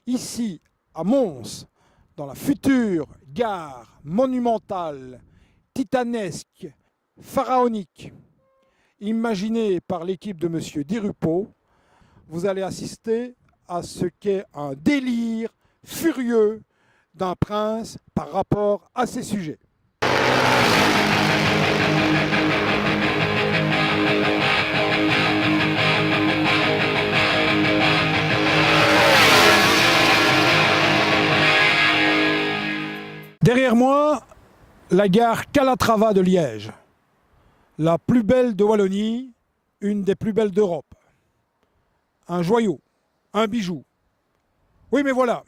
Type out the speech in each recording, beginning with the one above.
Ici, à Mons, dans la future gare monumentale, titanesque, pharaonique, imaginée par l'équipe de M. Dirupo, vous allez assister à ce qu'est un délire furieux d'un prince par rapport à ses sujets. Derrière moi, la gare Calatrava de Liège, la plus belle de Wallonie, une des plus belles d'Europe. Un joyau, un bijou. Oui, mais voilà,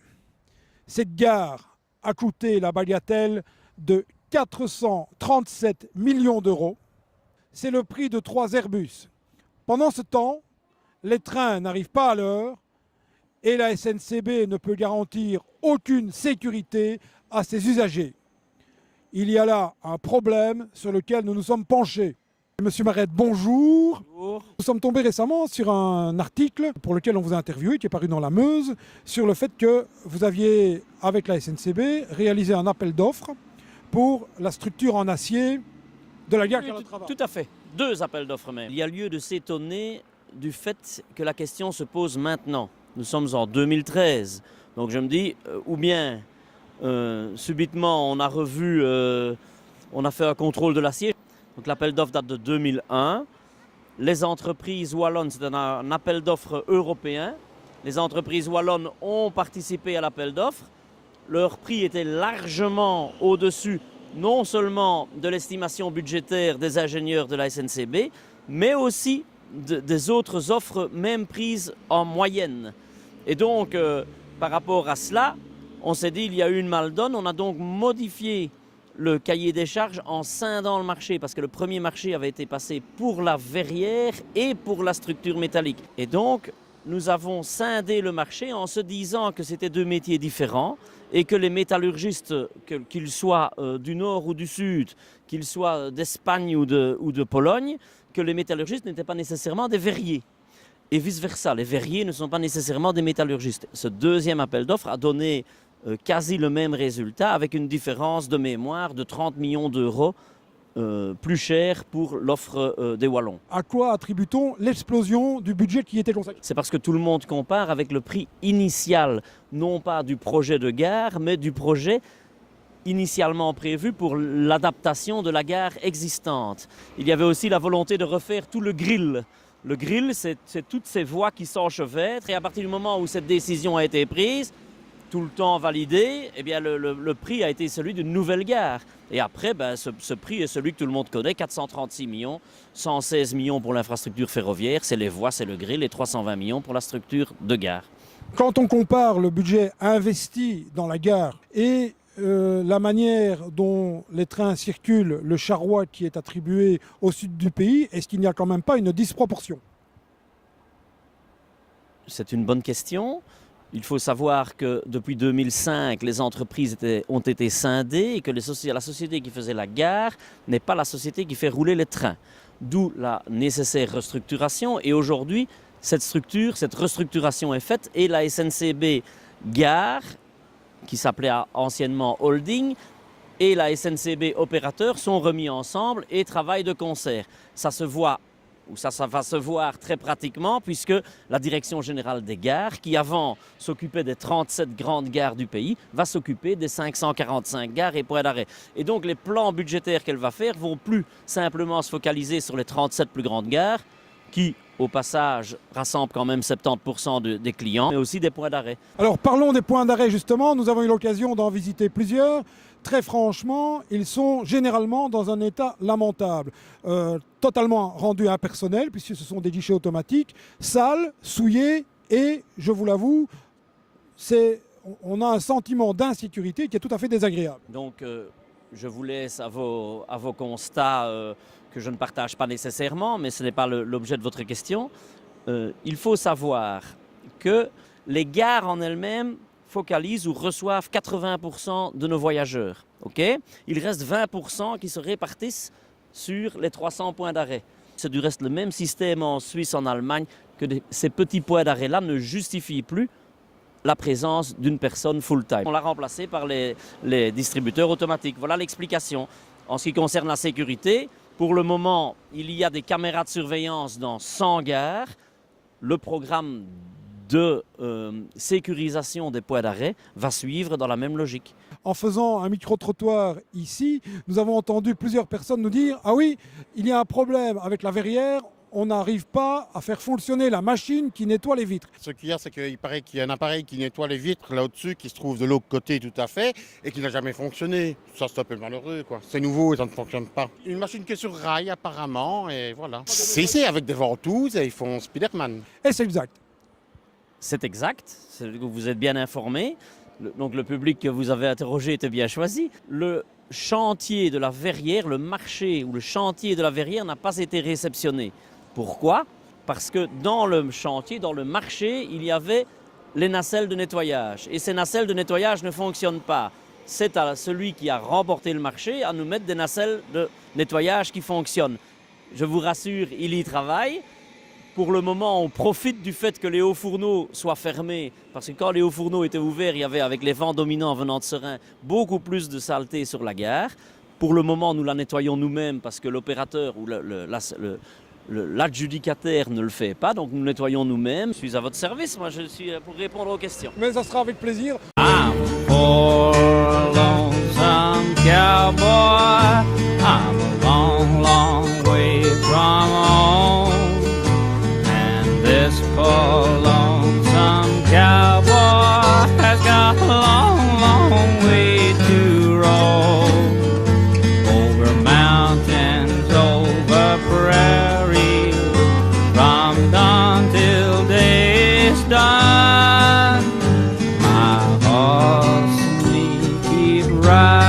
cette gare a coûté la bagatelle de 437 millions d'euros. C'est le prix de 3 Airbus. Pendant ce temps, les trains n'arrivent pas à l'heure et la SNCB ne peut garantir aucune sécurité à ses usagers. Il y a là un problème sur lequel nous nous sommes penchés. Monsieur Marette, bonjour. Bonjour. Nous sommes tombés récemment sur un article pour lequel on vous a interviewé, qui est paru dans la Meuse, sur le fait que vous aviez, avec la SNCB, réalisé un appel d'offres pour la structure en acier de la gare Calatrava. Tout à fait. 2 appels d'offres même. Il y a lieu de s'étonner du fait que la question se pose maintenant. Nous sommes en 2013. Donc je me dis, ou bien subitement on a revu, on a fait un contrôle de l'acier. Donc l'appel d'offres date de 2001. Les entreprises wallonnes, c'est un appel d'offres européen. Les entreprises wallonnes ont participé à l'appel d'offres. Leur prix était largement au-dessus non seulement de l'estimation budgétaire des ingénieurs de la SNCB, mais aussi des autres offres même prises en moyenne. Et donc, par rapport à cela, on s'est dit il y a eu une maldonne. On a donc modifié le cahier des charges en scindant le marché, parce que le premier marché avait été passé pour la verrière et pour la structure métallique. Et donc, nous avons scindé le marché en se disant que c'était 2 métiers différents et que les métallurgistes, qu'ils soient du nord ou du sud, qu'ils soient d'Espagne ou de Pologne, que les métallurgistes n'étaient pas nécessairement des verriers. Et vice-versa, les verriers ne sont pas nécessairement des métallurgistes. Ce deuxième appel d'offres a donné quasi le même résultat, avec une différence de mémoire de 30 millions d'euros plus cher pour l'offre des Wallons. À quoi attribue-t-on l'explosion du budget qui était consacré? C'est parce que tout le monde compare avec le prix initial, non pas du projet de gare, mais du projet initialement prévu pour l'adaptation de la gare existante. Il y avait aussi la volonté de refaire tout le grill. Le grill, c'est toutes ces voies qui s'enchevêtrent, et à partir du moment où cette décision a été prise, tout le temps validé, eh bien le prix a été celui d'une nouvelle gare. Et après, ce prix est celui que tout le monde connaît, 436 millions, 116 millions pour l'infrastructure ferroviaire, c'est les voies, c'est le grill, et 320 millions pour la structure de gare. Quand on compare le budget investi dans la gare et la manière dont les trains circulent, le charroi qui est attribué au sud du pays, est-ce qu'il n'y a quand même pas une disproportion? C'est une bonne question. Il faut savoir que depuis 2005, les entreprises ont été scindées et que la société qui faisait la gare n'est pas la société qui fait rouler les trains. D'où la nécessaire restructuration. Et aujourd'hui, cette restructuration est faite et la SNCB Gare, qui s'appelait anciennement Holding, et la SNCB Opérateur sont remis ensemble et travaillent de concert. Ça se voit, ou ça va se voir très pratiquement, puisque la Direction Générale des Gares, qui avant s'occupait des 37 grandes gares du pays, va s'occuper des 545 gares et points d'arrêt. Et donc les plans budgétaires qu'elle va faire vont plus simplement se focaliser sur les 37 plus grandes gares, qui, au passage, rassemblent quand même 70% des clients, mais aussi des points d'arrêt. Alors parlons des points d'arrêt justement, nous avons eu l'occasion d'en visiter plusieurs. Très franchement, ils sont généralement dans un état lamentable, totalement rendus impersonnels, puisque ce sont des guichets automatiques, sales, souillés, et je vous l'avoue, on a un sentiment d'insécurité qui est tout à fait désagréable. Donc je vous laisse à vos constats que je ne partage pas nécessairement, mais ce n'est pas l'objet de votre question. Il faut savoir que les gares en elles-mêmes focalisent ou reçoivent 80% de nos voyageurs. Okay, il reste 20% qui se répartissent sur les 300 points d'arrêt. C'est du reste le même système en Suisse, en Allemagne, que ces petits points d'arrêt-là ne justifient plus la présence d'une personne full-time. On l'a remplacé par les distributeurs automatiques. Voilà l'explication. En ce qui concerne la sécurité, pour le moment, il y a des caméras de surveillance dans 100 gares. Le programme de sécurisation des points d'arrêt va suivre dans la même logique. En faisant un micro-trottoir ici, nous avons entendu plusieurs personnes nous dire « Ah oui, il y a un problème avec la verrière, on n'arrive pas à faire fonctionner la machine qui nettoie les vitres. » Ce qu'il y a, c'est qu'il paraît qu'il y a un appareil qui nettoie les vitres là au-dessus, qui se trouve de l'autre côté tout à fait, et qui n'a jamais fonctionné. Ça, c'est un peu malheureux, quoi. C'est nouveau et ça ne fonctionne pas. Une machine qui est sur rail, apparemment, et voilà. C'est ici, avec des ventouses, et ils font Spiderman. Et c'est exact. C'est exact, vous êtes bien informé. Donc le public que vous avez interrogé était bien choisi. Le chantier de la verrière, le marché ou le chantier de la verrière n'a pas été réceptionné. Pourquoi ? Parce que dans le chantier, dans le marché, il y avait les nacelles de nettoyage. Et ces nacelles de nettoyage ne fonctionnent pas. C'est à celui qui a remporté le marché à nous mettre des nacelles de nettoyage qui fonctionnent. Je vous rassure, il y travaille. Pour le moment, on profite du fait que les hauts fourneaux soient fermés, parce que quand les hauts fourneaux étaient ouverts, il y avait, avec les vents dominants venant de Serein, beaucoup plus de saleté sur la gare. Pour le moment, nous la nettoyons nous-mêmes parce que l'opérateur ou l'adjudicataire ne le fait pas, donc nous nettoyons nous-mêmes. Je suis à votre service, moi je suis pour répondre aux questions. Mais ça sera avec plaisir. I'm a poor lonesome cowboy. I'm a long, long way from home. This poor lonesome cowboy has got a long, long way to roll. Over mountains, over prairies, from dawn till day's done. My horse and me keep riding.